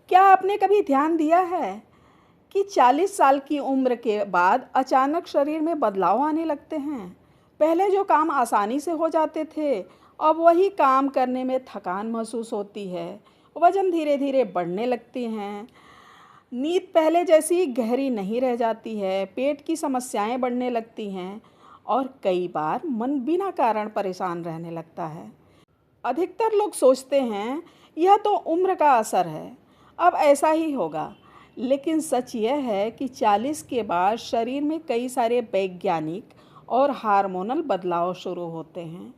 क्या आपने कभी ध्यान दिया है कि 40 साल की उम्र के बाद अचानक शरीर में बदलाव आने लगते हैं? पहले जो काम आसानी से हो जाते थे, अब वही काम करने में थकान महसूस होती है। वज़न धीरे-धीरे बढ़ने लगती हैं। नींद पहले जैसी गहरी नहीं रह जाती है। पेट की समस्याएं बढ़ने लगती हैं और कई बार मन बिना कारण परेशान रहने लगता है। अधिकतर लोग सोचते हैं यह तो उम्र का असर है, अब ऐसा ही होगा। लेकिन सच यह है कि 40 के बाद शरीर में कई सारे वैज्ञानिक और हार्मोनल बदलाव शुरू होते हैं।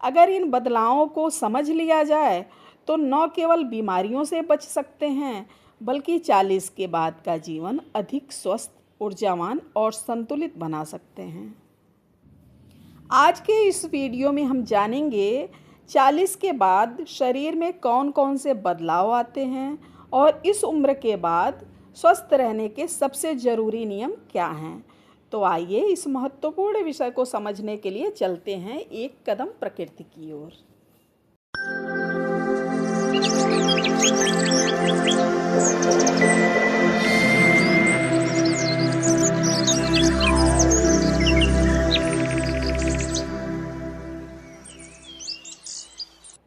अगर इन बदलावों को समझ लिया जाए तो न केवल बीमारियों से बच सकते हैं, बल्कि 40 के बाद का जीवन अधिक स्वस्थ, ऊर्जावान और संतुलित बना सकते हैं। आज के इस वीडियो में हम जानेंगे 40 के बाद शरीर में कौन-कौन से बदलाव आते हैं और इस उम्र के बाद स्वस्थ रहने के सबसे ज़रूरी नियम क्या हैं। तो आइए इस महत्वपूर्ण विषय को समझने के लिए चलते हैं एक कदम प्रकृति की ओर।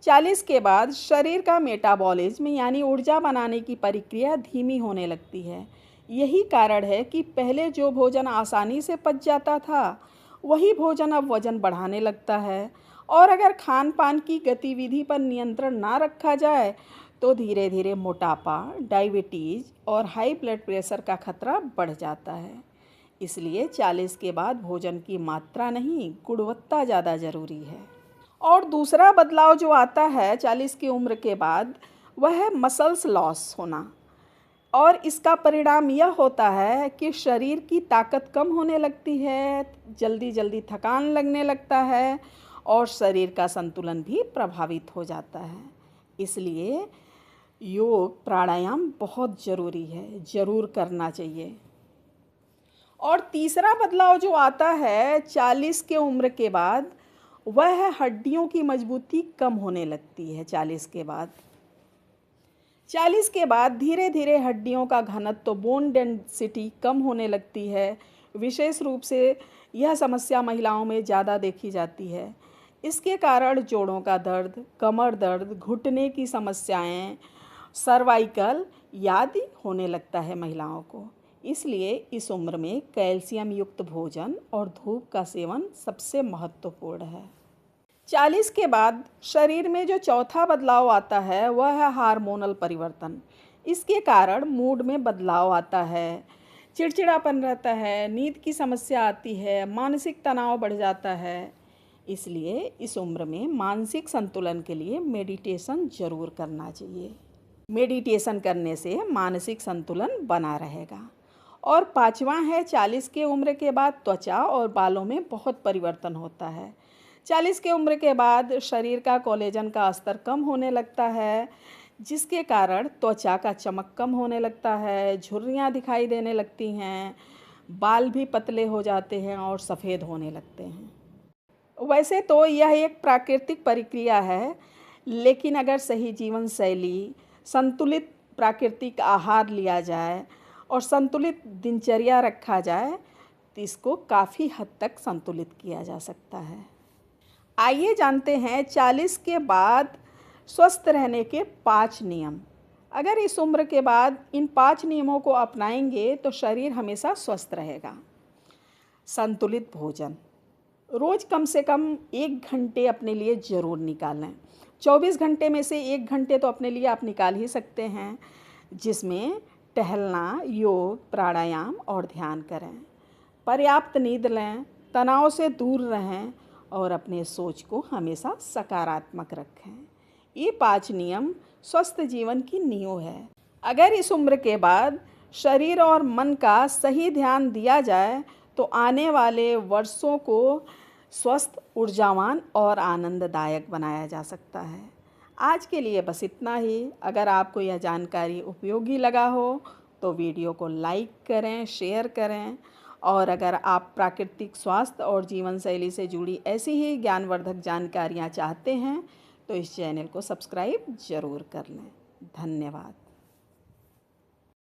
चालीस के बाद शरीर का मेटाबॉलिज्म यानी ऊर्जा बनाने की प्रक्रिया धीमी होने लगती है। यही कारण है कि पहले जो भोजन आसानी से पच जाता था, वही भोजन अब वजन बढ़ाने लगता है। और अगर खान पान की गतिविधि पर नियंत्रण ना रखा जाए तो धीरे धीरे मोटापा, डायबिटीज़ और हाई ब्लड प्रेशर का खतरा बढ़ जाता है। इसलिए 40 के बाद भोजन की मात्रा नहीं, गुणवत्ता ज़्यादा ज़रूरी है। और दूसरा बदलाव जो आता है 40 की उम्र के बाद, वह है मसल्स लॉस होना। और इसका परिणाम यह होता है कि शरीर की ताकत कम होने लगती है, जल्दी जल्दी थकान लगने लगता है और शरीर का संतुलन भी प्रभावित हो जाता है। इसलिए योग, प्राणायाम बहुत ज़रूरी है, ज़रूर करना चाहिए। और तीसरा बदलाव जो आता है 40 के उम्र के बाद, वह है हड्डियों की मजबूती कम होने लगती है। 40 के बाद 40 के बाद धीरे धीरे हड्डियों का घनत्व, बोन डेंसिटी कम होने लगती है। विशेष रूप से यह समस्या महिलाओं में ज़्यादा देखी जाती है। इसके कारण जोड़ों का दर्द, कमर दर्द, घुटने की समस्याएं, सर्वाइकल आदि होने लगता है महिलाओं को। इसलिए इस उम्र में कैल्शियम युक्त भोजन और धूप का सेवन सबसे महत्वपूर्ण है। 40 के बाद शरीर में जो चौथा बदलाव आता है वह है हार्मोनल परिवर्तन। इसके कारण मूड में बदलाव आता है, चिड़चिड़ापन रहता है, नींद की समस्या आती है, मानसिक तनाव बढ़ जाता है। इसलिए इस उम्र में मानसिक संतुलन के लिए मेडिटेशन ज़रूर करना चाहिए। मेडिटेशन करने से मानसिक संतुलन बना रहेगा। और पांचवा है 40 के उम्र के बाद त्वचा और बालों में बहुत परिवर्तन होता है। 40 के उम्र के बाद शरीर का कोलेजन का स्तर कम होने लगता है, जिसके कारण त्वचा का चमक कम होने लगता है, झुर्रियाँ दिखाई देने लगती हैं, बाल भी पतले हो जाते हैं और सफ़ेद होने लगते हैं। वैसे तो यह एक प्राकृतिक प्रक्रिया है, लेकिन अगर सही जीवन शैली, संतुलित प्राकृतिक आहार लिया जाए और संतुलित दिनचर्या रखा जाए तो इसको काफ़ी हद तक संतुलित किया जा सकता है। आइए जानते हैं 40 के बाद स्वस्थ रहने के 5 नियम। अगर इस उम्र के बाद इन 5 नियमों को अपनाएंगे तो शरीर हमेशा स्वस्थ रहेगा। संतुलित भोजन, रोज़ कम से कम 1 घंटे अपने लिए ज़रूर निकालें। 24 घंटे में से 1 घंटे तो अपने लिए आप निकाल ही सकते हैं, जिसमें टहलना, योग, प्राणायाम और ध्यान करें। पर्याप्त नींद लें, तनाव से दूर रहें और अपने सोच को हमेशा सकारात्मक रखें। ये 5 नियम स्वस्थ जीवन की नींव है। अगर इस उम्र के बाद शरीर और मन का सही ध्यान दिया जाए तो आने वाले वर्षों को स्वस्थ, ऊर्जावान और आनंददायक बनाया जा सकता है। आज के लिए बस इतना ही। अगर आपको यह जानकारी उपयोगी लगा हो तो वीडियो को लाइक करें, शेयर करें। और अगर आप प्राकृतिक स्वास्थ्य और जीवन शैली से जुड़ी ऐसी ही ज्ञानवर्धक जानकारियाँ चाहते हैं तो इस चैनल को सब्सक्राइब ज़रूर कर लें। धन्यवाद।